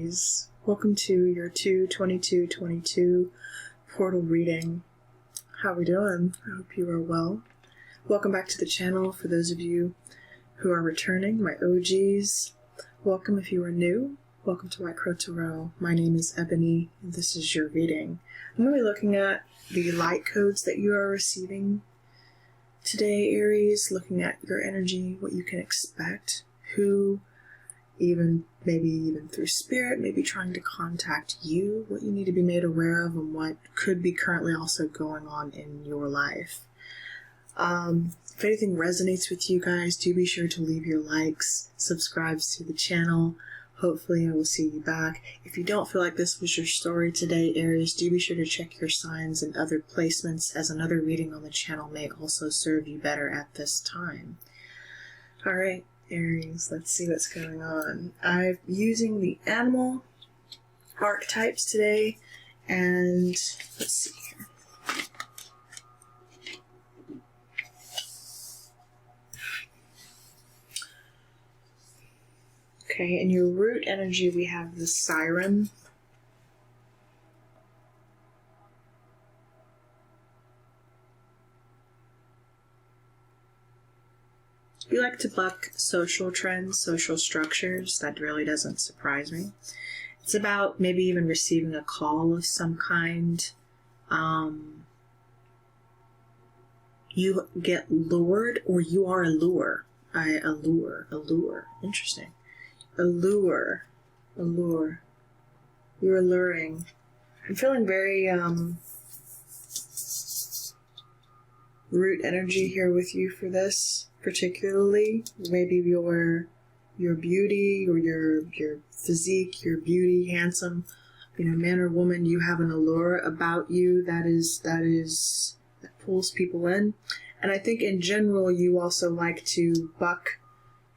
Aries. Welcome to your 2/22/22 portal reading. How are we doing? I hope you are well. Welcome back to the channel for those of you who are returning, my OGs. Welcome if you are new. Welcome to midnightcrowtarot. My name is Ebony, and this is your reading. I'm going to be looking at the light codes that you are receiving today, Aries, looking at your energy, what you can expect, who maybe even through spirit, maybe trying to contact you, what you need to be made aware of, and what could be currently also going on in your life. If anything resonates with you guys, do be sure to leave your likes, subscribe to the channel. Hopefully I will see you back. If you don't feel like this was your story today, Aries, do be sure to check your signs and other placements, as another reading on the channel may also serve you better at this time. Alright, Aries, let's see what's going on. I'm using the animal archetypes today, and let's see here. Okay, in your root energy we have the siren. You like to buck social trends, social structures. That really doesn't surprise me. It's about maybe even receiving a call of some kind. You get lured, or you are a lure. Allure. Interesting. Allure. You're alluring. I'm feeling very root energy here with you for this, particularly. Maybe your beauty, or your physique, your beauty, handsome, man or woman, you have an allure about you that pulls people in. And I think in general you also like to buck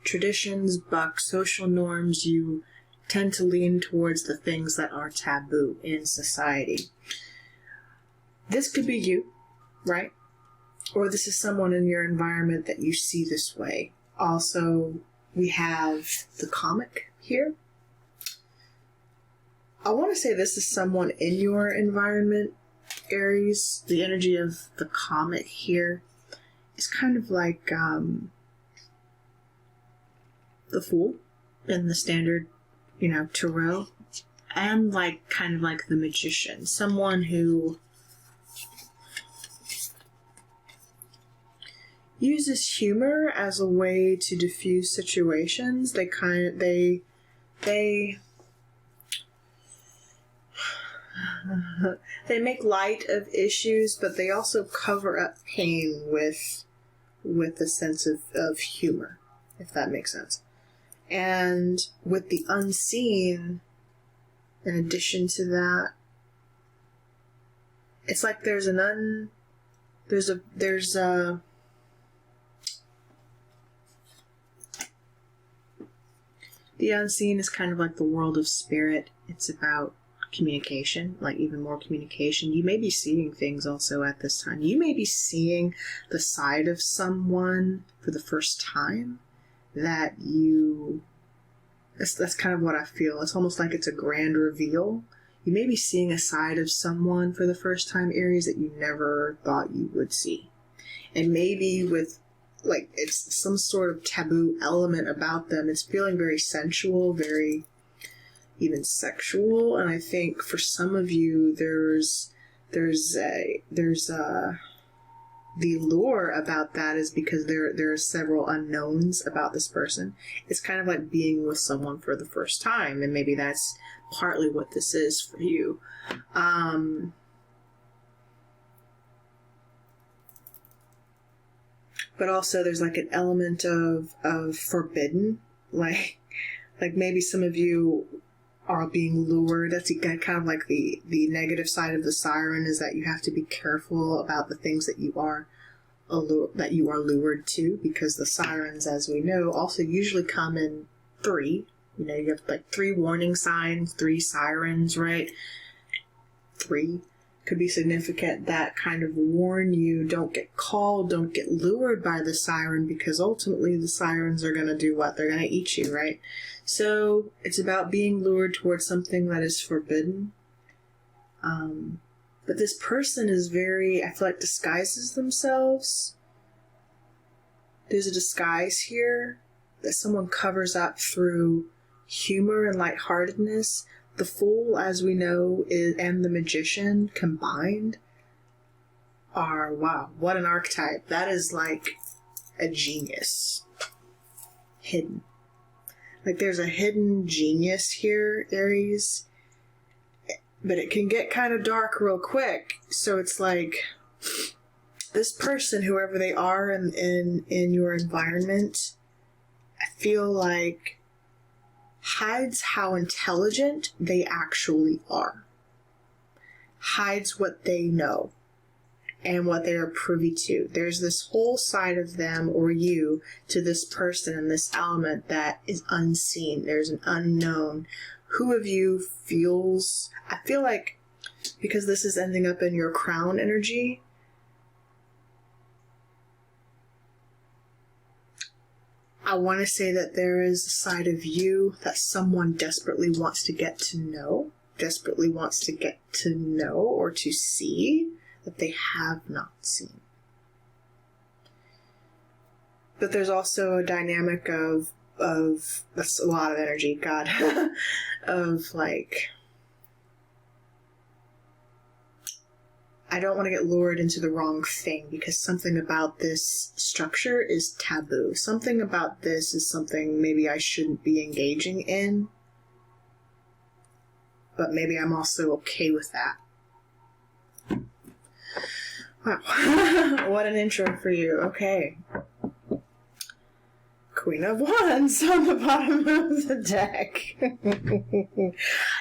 traditions, buck social norms. You tend to lean towards the things that are taboo in society. This could be you, right? Or this is someone in your environment that you see this way. Also, we have the comic here. I want to say this is someone in your environment, Aries. The energy of the comic here is kind of like the Fool in the standard, tarot, and kind of like the Magician. Someone who uses humor as a way to diffuse situations. They make light of issues, but they also cover up pain with a sense of humor, if that makes sense. And with the unseen, in addition to that, it's like there's the unseen is kind of like the world of spirit. It's about communication, like even more communication. You may be seeing things also at this time. You may be seeing the side of someone for the first time that's kind of what I feel. It's almost like it's a grand reveal. You may be seeing a side of someone for the first time, Aries, that you never thought you would see. And maybe with it's some sort of taboo element about them. It's feeling very sensual, very even sexual. And I think for some of you, there's the lure about that is because there are several unknowns about this person. It's kind of like being with someone for the first time, and maybe that's partly what this is for you. But also there's an element of forbidden, like maybe some of you are being lured. That's kind of like the negative side of the siren, is that you have to be careful about the things that you are lured to, because the sirens, as we know, also usually come in three. You have 3 warning signs, 3 sirens, right? 3 could be significant that kind of warn you, don't get called, don't get lured by the siren, because ultimately the sirens are going to do what? They're going to eat you, right? So it's about being lured towards something that is forbidden. But this person is very, I feel like, disguises themselves. There's a disguise here that someone covers up through humor and lightheartedness. The Fool, as we know, and the Magician combined are, wow, what an archetype. That is like a genius. Hidden. Like there's a hidden genius here, Aries. But it can get kind of dark real quick. So it's like this person, whoever they are in your environment, I feel like hides how intelligent they actually are. Hides what they know and what they are privy to. There's this whole side of them or you to this person and this element that is unseen. There's an unknown. Who of you feels, I feel like, because this is ending up in your crown energy, I want to say that there is a side of you that someone desperately wants to get to know, or to see that they have not seen. But there's also a dynamic of that's a lot of energy, God, of like, I don't want to get lured into the wrong thing because something about this structure is taboo. Something about this is something maybe I shouldn't be engaging in, but maybe I'm also okay with that. Wow. What an intro for you. Okay. Queen of Wands on the bottom of the deck.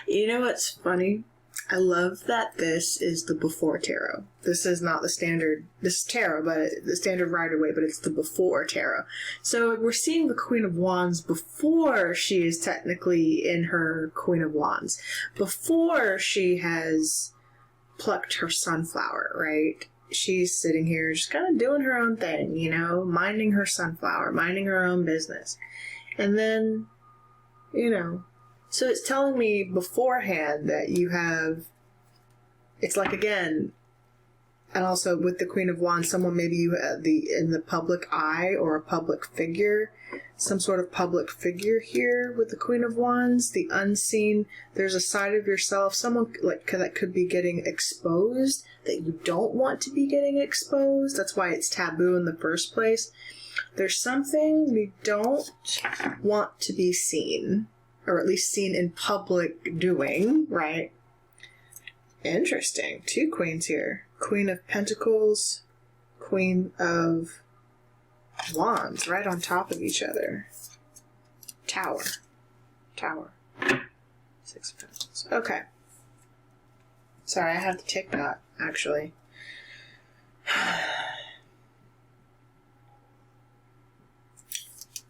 You know what's funny? I love that this is the before tarot. This is not the standard, this is tarot, but the standard Rider-Waite, but it's the before tarot. So we're seeing the Queen of Wands before she is technically in her Queen of Wands. Before she has plucked her sunflower, right? She's sitting here just kind of doing her own thing, you know, minding her sunflower, minding her own business. And then, you know, so it's telling me beforehand that you have, it's like, again, and also with the Queen of Wands, someone maybe you in the public eye or a public figure, some sort of public figure here with the Queen of Wands, the unseen. There's a side of yourself, someone like that could be getting exposed that you don't want to be getting exposed. That's why it's taboo in the first place. There's something we don't want to be seen, or at least seen in public doing, right? Interesting. Two queens here. Queen of Pentacles, Queen of Wands, right on top of each other. Tower. Six of Pentacles. Okay. Sorry, I have to take that, actually.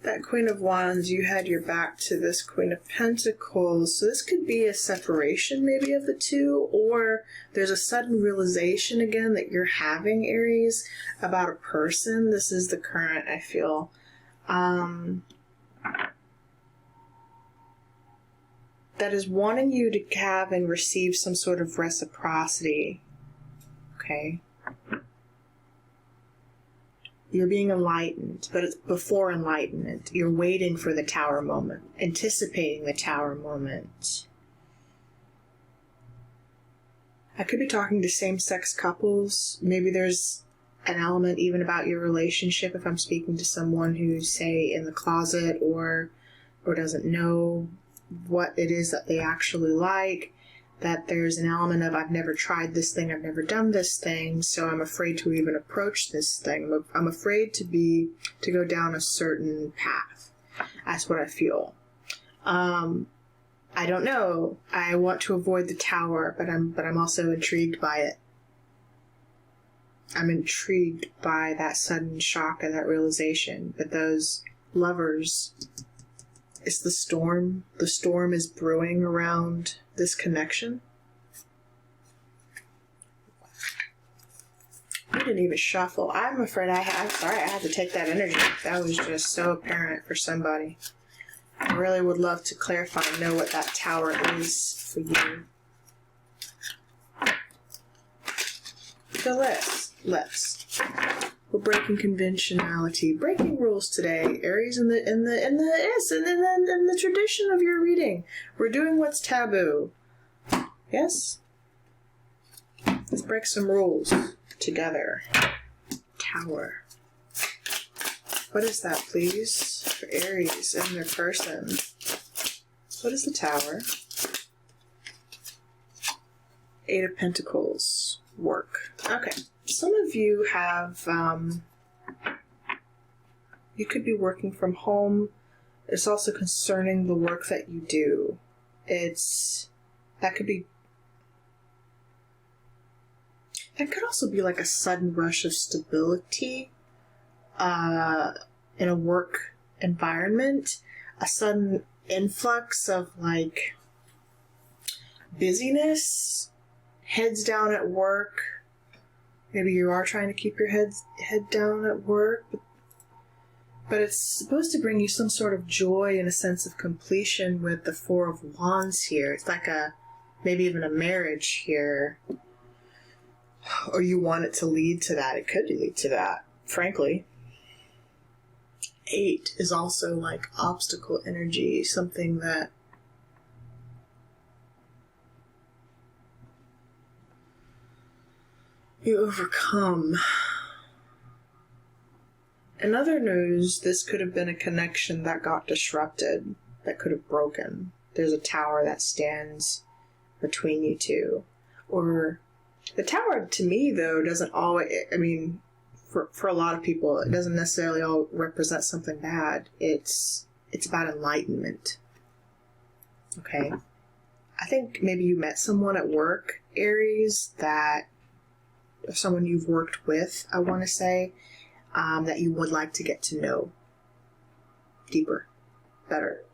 That Queen of Wands, you had your back to this Queen of Pentacles. So this could be a separation maybe of the two, or there's a sudden realization again that you're having, Aries, about a person. This is the current, I feel. That is wanting you to have and receive some sort of reciprocity. Okay? You're being enlightened, but it's before enlightenment. You're waiting for the Tower moment, anticipating the Tower moment. I could be talking to same-sex couples. Maybe there's an element even about your relationship if I'm speaking to someone who's, say, in the closet or doesn't know what it is that they actually like. That there's an element of, I've never tried this thing, I've never done this thing, so I'm afraid to even approach this thing. I'm afraid to go down a certain path. That's what I feel. I don't know. I want to avoid the Tower, but I'm also intrigued by it. I'm intrigued by that sudden shock and that realization. But those lovers, it's the storm. The storm is brewing around this connection. didn't even shuffle. I'm afraid I'm sorry, I had to take that energy. That was just so apparent for somebody. I really would love to clarify and know what that Tower is for you. So let's. We're breaking conventionality, breaking rules today, Aries. In the tradition of your reading, we're doing what's taboo. Yes. Let's break some rules together. Tower. What is that, please, for Aries and their person? What is the Tower? Eight of Pentacles. Work. Okay. Some of you have, you could be working from home. It's also concerning the work that you do. That could also be like a sudden rush of stability in a work environment, a sudden influx of like busyness, heads down at work. Maybe you are trying to keep your head down at work, but it's supposed to bring you some sort of joy and a sense of completion with the Four of Wands here. It's like maybe even a marriage here. Or you want it to lead to that. It could lead to that, frankly. 8 is also like obstacle energy, something that you overcome. In other news, this could have been a connection that got disrupted, that could have broken. There's a tower that stands between you two. Or the Tower, to me, though, doesn't always, I mean, for a lot of people, it doesn't necessarily all represent something bad. It's about enlightenment. Okay? I think maybe you met someone at work, Aries, or someone you've worked with, I want to say, that you would like to get to know deeper, better.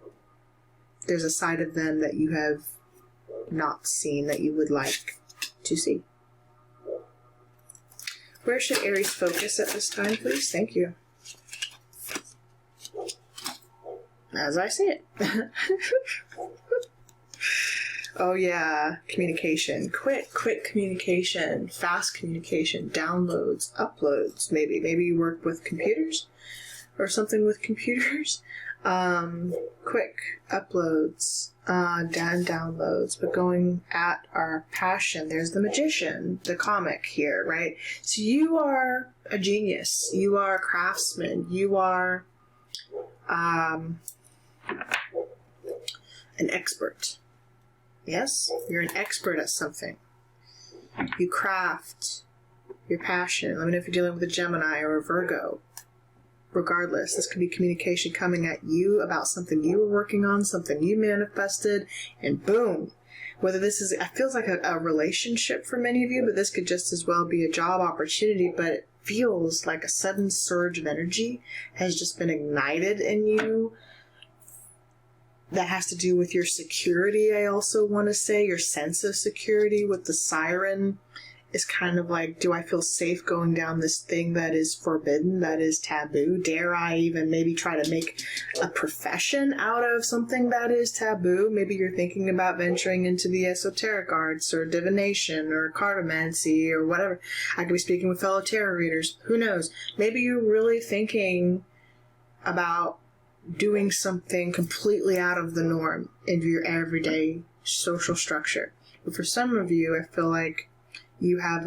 There's a side of them that you have not seen that you would like to see. Where should Aries focus at this time, please? Thank you. As I see it. Oh yeah, communication. Quick communication. Fast communication. Downloads, uploads, maybe. Maybe you work with computers or something with computers. Quick uploads, downloads, but going at our passion. There's the Magician, the comic here, right? So you are a genius. You are a craftsman. You are an expert. Yes? You're an expert at something. You craft your passion. Let me know if you're dealing with a Gemini or a Virgo. Regardless, this could be communication coming at you about something you were working on, something you manifested, and boom. Whether this is, it feels like a relationship for many of you, but this could just as well be a job opportunity, but it feels like a sudden surge of energy has just been ignited in you. That has to do with your security, I also want to say, your sense of security with the Siren. Is kind of like, do I feel safe going down this thing that is forbidden, that is taboo? Dare I even maybe try to make a profession out of something that is taboo? Maybe you're thinking about venturing into the esoteric arts or divination or cartomancy or whatever. I could be speaking with fellow tarot readers. Who knows? Maybe you're really thinking about doing something completely out of the norm in your everyday social structure. But for some of you, I feel like you have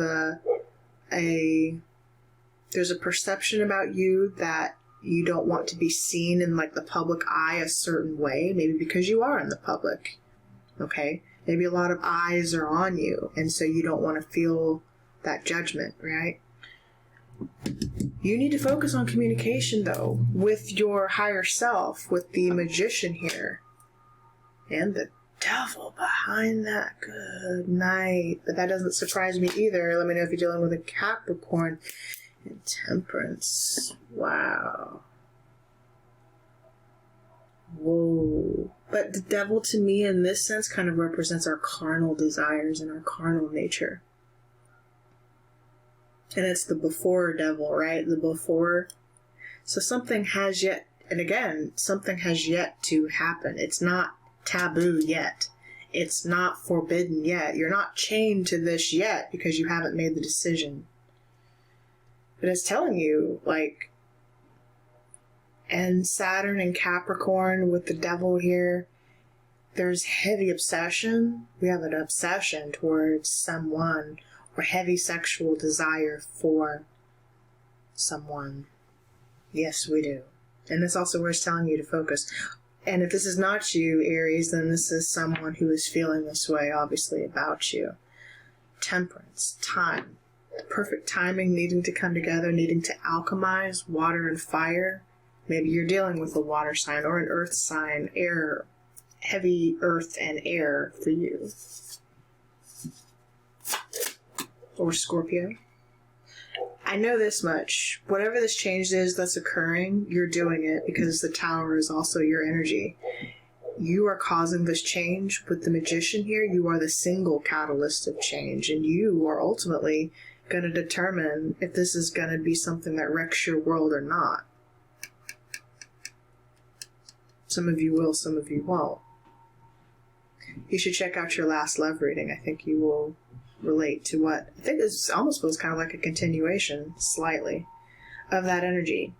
there's a perception about you that you don't want to be seen in like the public eye a certain way, maybe because you are in the public, okay? Maybe a lot of eyes are on you, and so you don't want to feel that judgment, right? You need to focus on communication, though, with your higher self, with the Magician here, and the Devil behind that. Good night. But that doesn't surprise me either. Let me know if you're dealing with a Capricorn. And Temperance. Wow. Whoa. But the Devil to me in this sense kind of represents our carnal desires and our carnal nature. And it's the before devil, right? The before. So something has yet, and again, something has yet to happen. It's not taboo yet. It's not forbidden yet. You're not chained to this yet because you haven't made the decision. But it's telling you, like, and Saturn and Capricorn with the devil here, there's heavy obsession. We have an obsession towards someone, or heavy sexual desire for someone. Yes, we do. And this also where it's telling you to focus. And if this is not you, Aries, then this is someone who is feeling this way, obviously, about you. Temperance, time. The perfect timing, needing to come together, needing to alchemize water and fire. Maybe you're dealing with a water sign or an earth sign, air, heavy earth and air for you. Or Scorpio. I know this much. Whatever this change is that's occurring, you're doing it because the Tower is also your energy. You are causing this change. With the Magician here, you are the single catalyst of change, and you are ultimately going to determine if this is going to be something that wrecks your world or not. Some of you will, some of you won't. You should check out your last love reading. I think you will relate to what I think this almost feels kind of like a continuation, slightly, of that energy.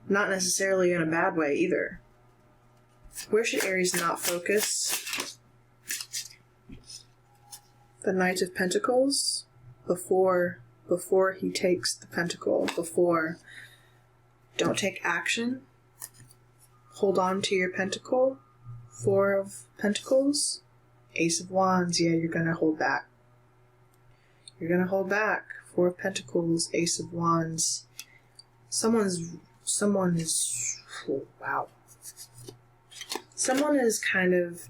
Not necessarily in a bad way either. Where should Aries not focus? The Knight of Pentacles. Before he takes the pentacle. Before. Don't take action. Hold on to your pentacle. Four of Pentacles. Ace of Wands. Yeah, you're going to hold back. You're going to hold back. Four of Pentacles, Ace of Wands. Someone is, oh, wow. Someone is kind of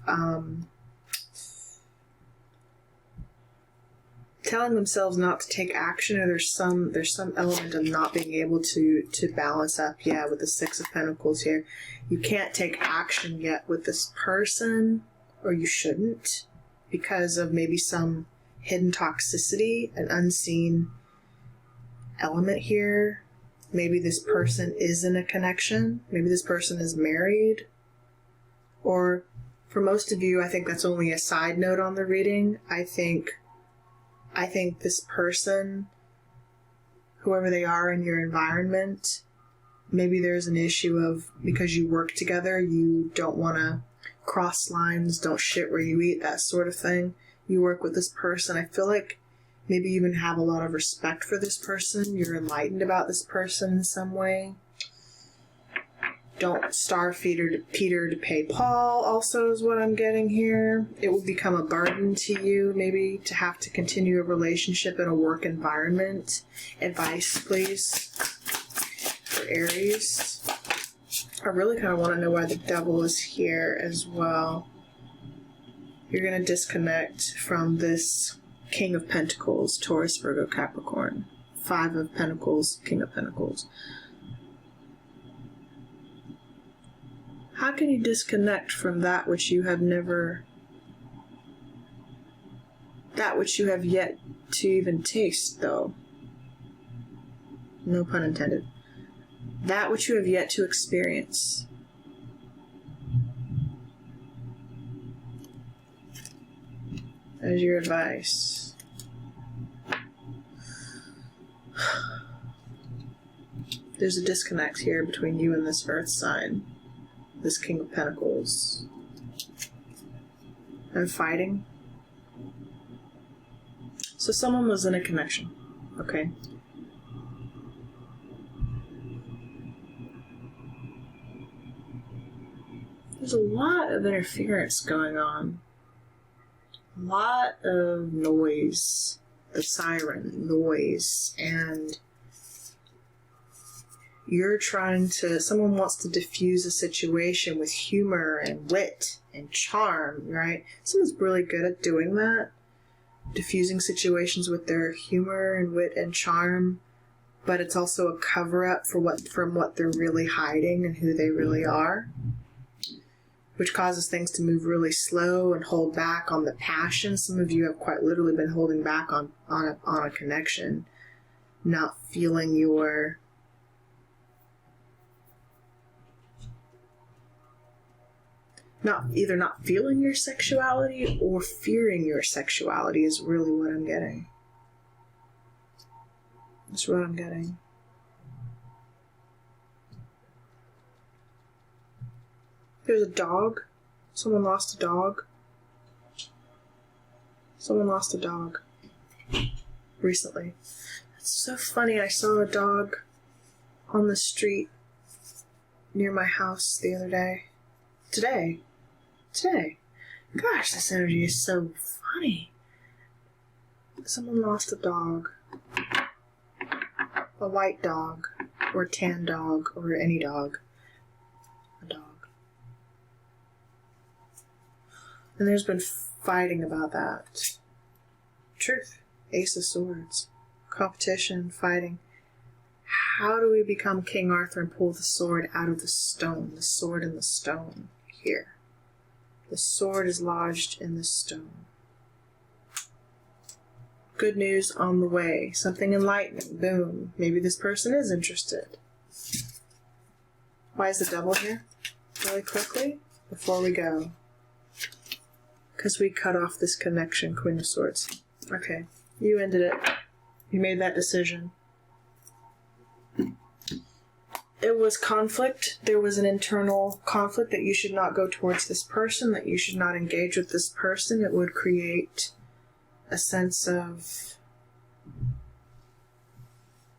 telling themselves not to take action, or there's some element of not being able to balance up. Yeah, with the Six of Pentacles here. You can't take action yet with this person, or you shouldn't, because of maybe some hidden toxicity, an unseen element here. Maybe this person is in a connection. Maybe this person is married. Or for most of you, I think that's only a side note on the reading. I think this person, whoever they are in your environment, maybe there's an issue of, because you work together, you don't want to cross lines, don't shit where you eat, that sort of thing. You work with this person. I feel like maybe you even have a lot of respect for this person. You're enlightened about this person in some way. Don't starve Peter to pay Paul, also is what I'm getting here. It will become a burden to you, maybe, to have to continue a relationship in a work environment. Advice, please, for Aries. I really kind of want to know why the devil is here as well. You're going to disconnect from this King of Pentacles, Taurus, Virgo, Capricorn. Five of Pentacles, King of Pentacles. How can you disconnect from that which you have never, that which you have yet to even taste, though? No pun intended. That which you have yet to experience. As your advice. There's a disconnect here between you and this earth sign. This King of Pentacles. And fighting. So someone was in a connection. Okay. There's a lot of interference going on. A lot of noise, the siren noise, and you're trying to, someone wants to diffuse a situation with humor and wit and charm, right? Someone's really good at doing that, diffusing situations with their humor and wit and charm, but it's also a cover-up for from what they're really hiding and who they really are, which causes things to move really slow and hold back on the passion. Some of you have quite literally been holding back on a connection. not feeling your not feeling your sexuality or fearing your sexuality is really what I'm getting. That's what I'm getting. There's a dog. Someone lost a dog. Someone lost a dog recently. It's so funny. I saw a dog on the street near my house the other day. Today. Gosh, this energy is so funny. Someone lost a dog. A white dog, or a tan dog, or any dog. A dog. And there's been fighting about that. Truth. Ace of Swords. Competition, fighting. How do we become King Arthur and pull the sword out of the stone? The sword in the stone. Here. The sword is lodged in the stone. Good news on the way. Something enlightening. Boom. Maybe this person is interested. Why is the devil here? Really quickly, before we go. Because we cut off this connection, Queen of Swords. Okay. You ended it. You made that decision. It was conflict. There was an internal conflict that you should not go towards this person, that you should not engage with this person. It would create a sense of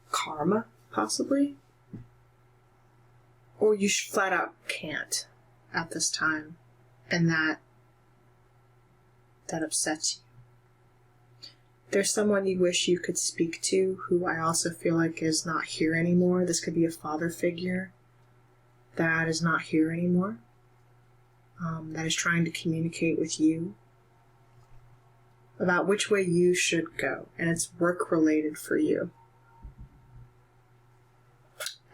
karma, possibly. Or you flat out can't at this time. And that upsets you. There's someone you wish you could speak to who I also feel like is not here anymore. This could be a father figure that is not here anymore. That is trying to communicate with you about which way you should go. And it's work related for you.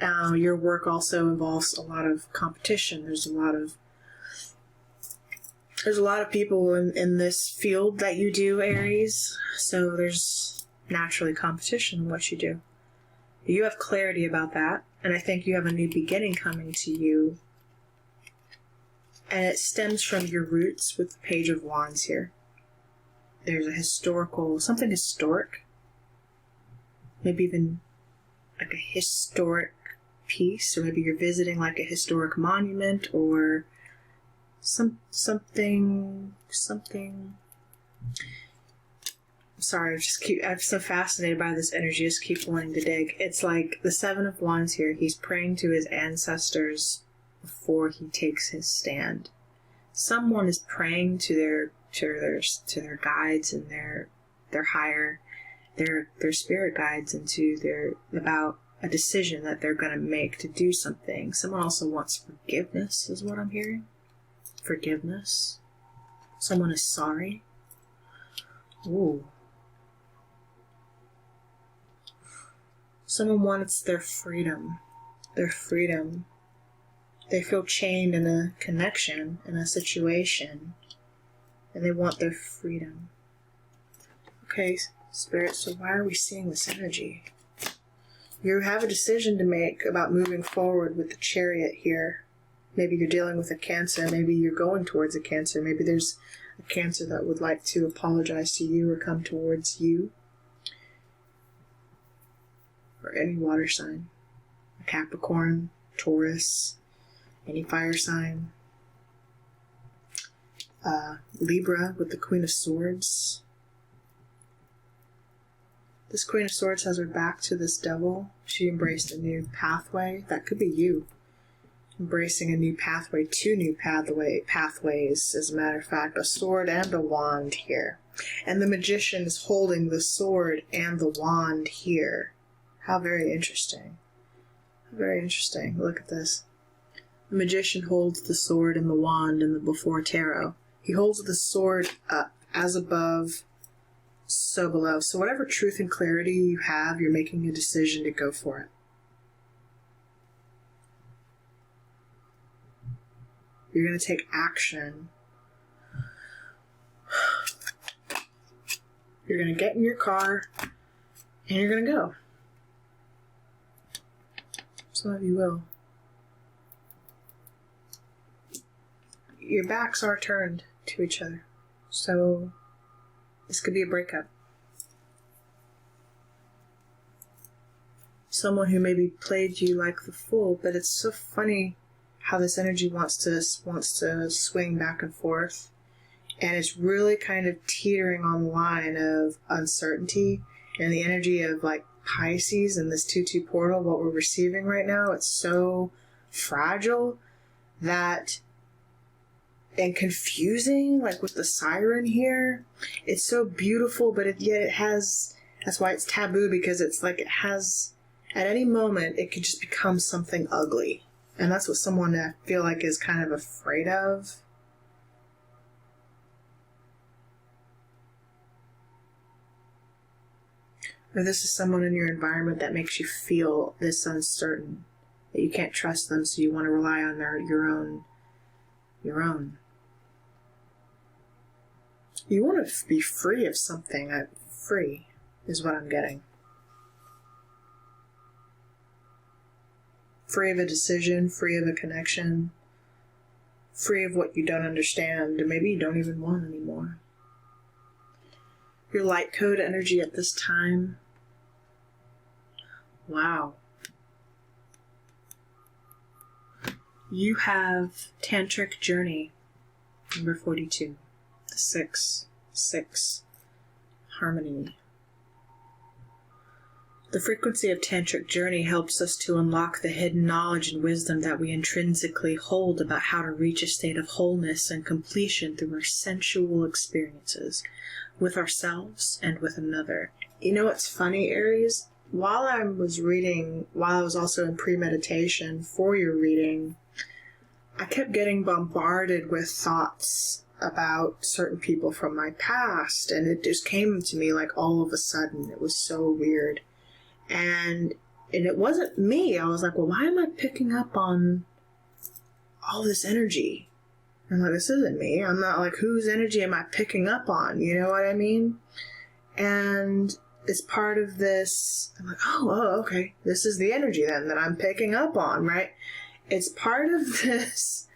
Your work also involves a lot of competition. There's a lot of people in this field that you do, Aries, so there's naturally competition in what you do. You have clarity about that, and I think you have a new beginning coming to you, and it stems from your roots with the Page of Wands here. There's something historic, maybe even like a historic piece, or maybe you're visiting like a historic monument, or something. Sorry, I'm so fascinated by this energy, just keep wanting to dig. It's like the Seven of Wands here. He's praying to his ancestors before he takes his stand. Someone is praying to their guides and their spirit guides, and about a decision that they're going to make to do something. Someone also wants forgiveness, is what I'm hearing. Forgiveness. Someone is sorry. Ooh. Someone wants their freedom. Their freedom. They feel chained in a connection, in a situation, and they want their freedom. Okay, Spirit, so why are we seeing this energy? You have a decision to make about moving forward with the Chariot here. Maybe you're dealing with a Cancer. Maybe you're going towards a Cancer. Maybe there's a Cancer that would like to apologize to you or come towards you. Or any water sign. A Capricorn, Taurus, any fire sign. Libra with the Queen of Swords. This Queen of Swords has her back to this devil. She embraced a new pathway. That could be you. Embracing a new pathway, two new pathways, as a matter of fact, a sword and a wand here. And the Magician is holding the sword and the wand here. How very interesting. How very interesting. Look at this. The Magician holds the sword and the wand in the Before Tarot. He holds the sword up, as above, so below. So whatever truth and clarity you have, you're making a decision to go for it. You're going to take action. You're going to get in your car and you're going to go. Some of you will. Your backs are turned to each other. So this could be a breakup. Someone who maybe played you like the fool, but it's so funny how this energy wants to swing back and forth. And it's really kind of teetering on the line of uncertainty and the energy of like Pisces and this 2-2 portal, what we're receiving right now. It's so fragile that, and confusing, like with the siren here. It's so beautiful, but yet it has, that's why it's taboo, because it's like it has, at any moment, it could just become something ugly. And that's what someone I feel like is kind of afraid of. Or this is someone in your environment that makes you feel this uncertain, that you can't trust them, so you want to rely on your own. You want to be free of something. Free is what I'm getting. Free of a decision, free of a connection, free of what you don't understand, and maybe you don't even want anymore. Your light code energy at this time. Wow. You have Tantric Journey, number 42, the 6 harmony. The frequency of Tantric Journey helps us to unlock the hidden knowledge and wisdom that we intrinsically hold about how to reach a state of wholeness and completion through our sensual experiences with ourselves and with another. You know what's funny, Aries? While I was also in premeditation for your reading, I kept getting bombarded with thoughts about certain people from my past, and it just came to me like all of a sudden. It was so weird. And it wasn't me. I was like, well, why am I picking up on all this energy? I'm like, this isn't me. I'm not like, whose energy am I picking up on? You know what I mean? And it's part of this. I'm like, oh, okay. This is the energy then that I'm picking up on, right? It's part of this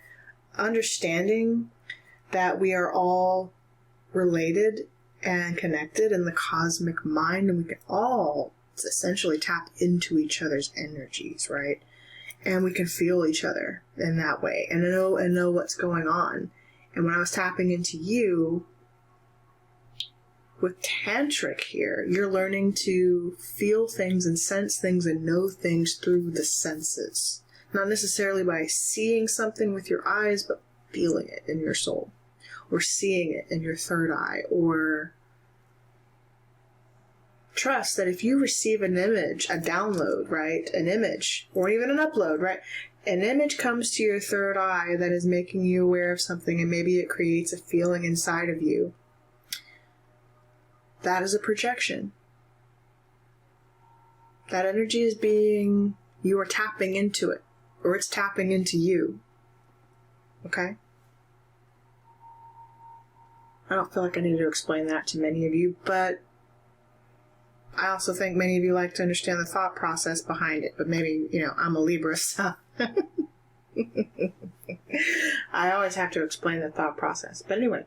understanding that we are all related and connected in the cosmic mind, and we can all essentially tap into each other's energies, right? And we can feel each other in that way and know what's going on. And when I was tapping into you with Tantric here, you're learning to feel things and sense things and know things through the senses. Not necessarily by seeing something with your eyes, but feeling it in your soul, or seeing it in your third eye, or trust that if you receive an image, a download, right, an image, or even an upload, right, an image comes to your third eye that is making you aware of something, and maybe it creates a feeling inside of you. That is a projection. That energy is you are tapping into it, or it's tapping into you. Okay? I don't feel like I need to explain that to many of you, but I also think many of you like to understand the thought process behind it, but maybe, I'm a Libra, so I always have to explain the thought process. But anyway,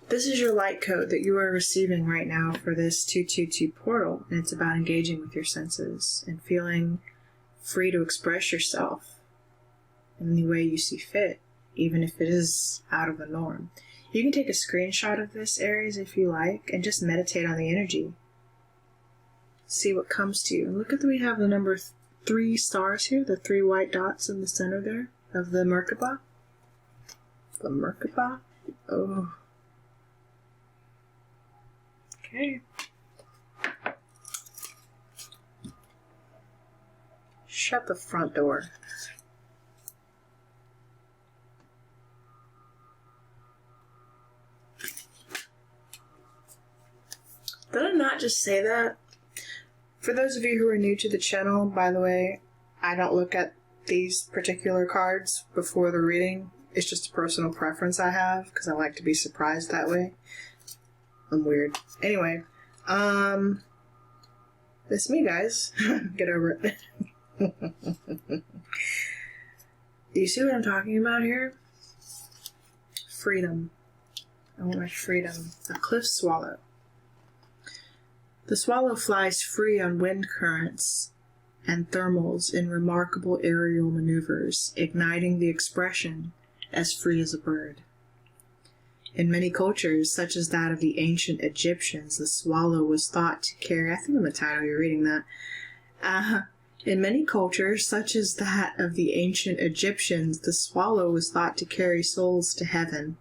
this is your light code that you are receiving right now for this 222 portal, and it's about engaging with your senses and feeling free to express yourself in any way you see fit, even if it is out of the norm. You can take a screenshot of this, Aries, if you like, and just meditate on the energy. See what comes to you. And look at we have the number 3 stars here, the 3 white dots in the center there of the Merkaba. The Merkaba. Oh. Okay. Shut the front door. Did I not just say that? For those of you who are new to the channel, by the way, I don't look at these particular cards before the reading. It's just a personal preference I have, because I like to be surprised that way. I'm weird. Anyway, it's me, guys. Get over it. Do you see what I'm talking about here? Freedom. I want my freedom. A cliff swallow. The swallow flies free on wind currents and thermals in remarkable aerial maneuvers, igniting the expression as free as a bird. In many cultures, such as that of the ancient Egyptians, the swallow was thought to carry... I think I'm the title, you're reading that. In many cultures, such as that of the ancient Egyptians, the swallow was thought to carry souls to heaven.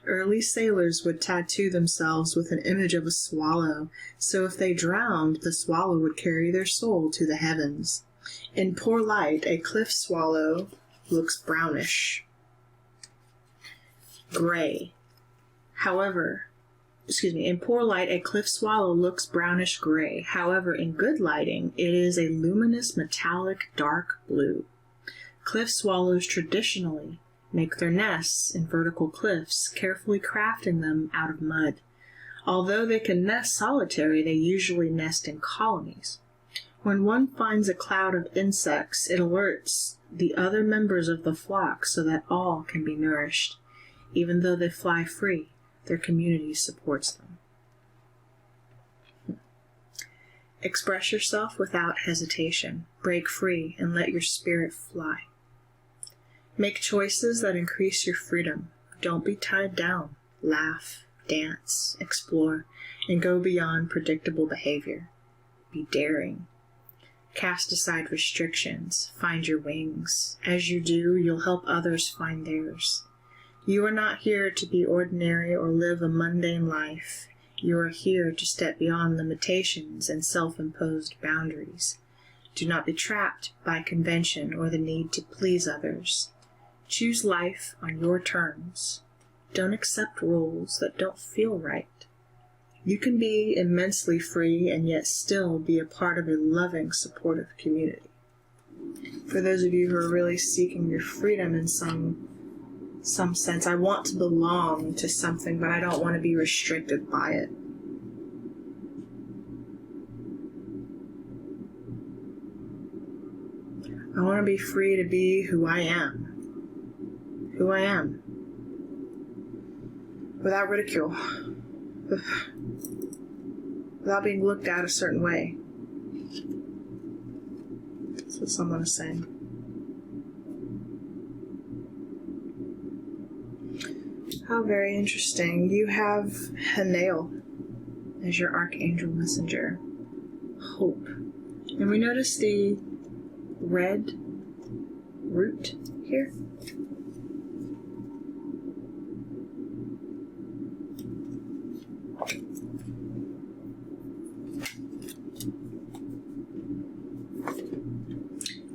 Early sailors would tattoo themselves with an image of a swallow, so if they drowned, the swallow would carry their soul to the heavens. In poor light, a cliff swallow looks brownish, gray. In poor light, a cliff swallow looks brownish gray. However, in good lighting, it is a luminous metallic dark blue. Cliff swallows traditionally make their nests in vertical cliffs, carefully crafting them out of mud. Although they can nest solitary, they usually nest in colonies. When one finds a cloud of insects, it alerts the other members of the flock so that all can be nourished. Even though they fly free, their community supports them. Express yourself without hesitation. Break free and let your spirit fly. Make choices that increase your freedom. Don't be tied down. Laugh, dance, explore, and go beyond predictable behavior. Be daring. Cast aside restrictions. Find your wings. As you do, you'll help others find theirs. You are not here to be ordinary or live a mundane life. You are here to step beyond limitations and self-imposed boundaries. Do not be trapped by convention or the need to please others. Choose life on your terms. Don't accept rules that don't feel right. You can be immensely free and yet still be a part of a loving, supportive community. For those of you who are really seeking your freedom in some sense, I want to belong to something, but I don't want to be restricted by it. I want to be free to be who I am. Who I am. Without ridicule. Without being looked at a certain way. That's what someone is saying. How very interesting. You have Hanael as your archangel messenger. Hope. And we notice the red root here.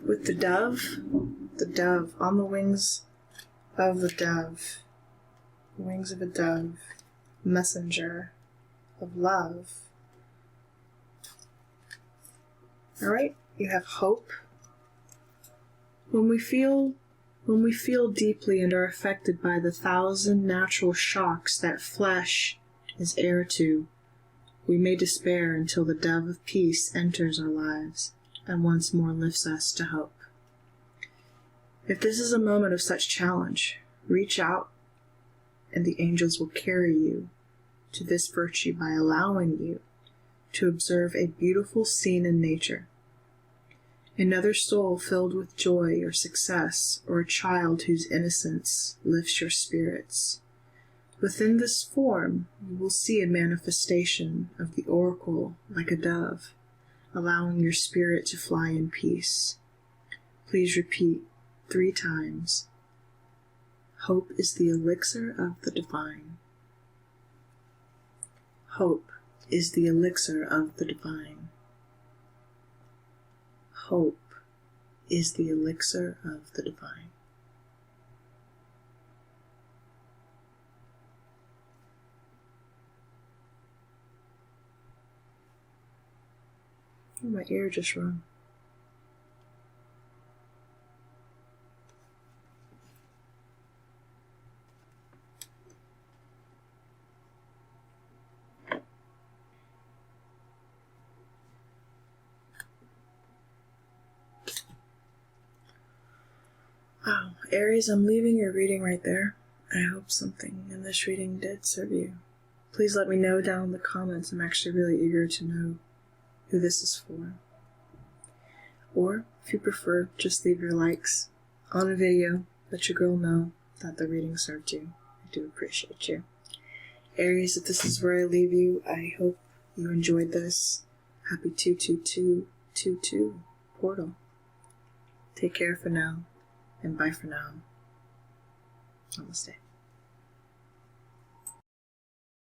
With the dove on the wings of the dove. Wings of a dove, messenger of love. Alright, you have hope. When we feel deeply and are affected by the 1,000 natural shocks that flesh is heir to, we may despair until the dove of peace enters our lives and once more lifts us to hope. If this is a moment of such challenge, reach out and the angels will carry you to this virtue by allowing you to observe a beautiful scene in nature. Another soul filled with joy or success, or a child whose innocence lifts your spirits. Within this form, you will see a manifestation of the oracle like a dove, allowing your spirit to fly in peace. Please repeat 3 times. Hope is the elixir of the divine. Hope is the elixir of the divine. Hope is the elixir of the divine. Oh, my ear just rung. Aries, I'm leaving your reading right there. I hope something in this reading did serve you. Please let me know down in the comments. I'm actually really eager to know who this is for. Or, if you prefer, just leave your likes on a video. Let your girl know that the reading served you. I do appreciate you. Aries, if this is where I leave you, I hope you enjoyed this. Happy 22222 portal. Take care for now, and bye for now. Namaste.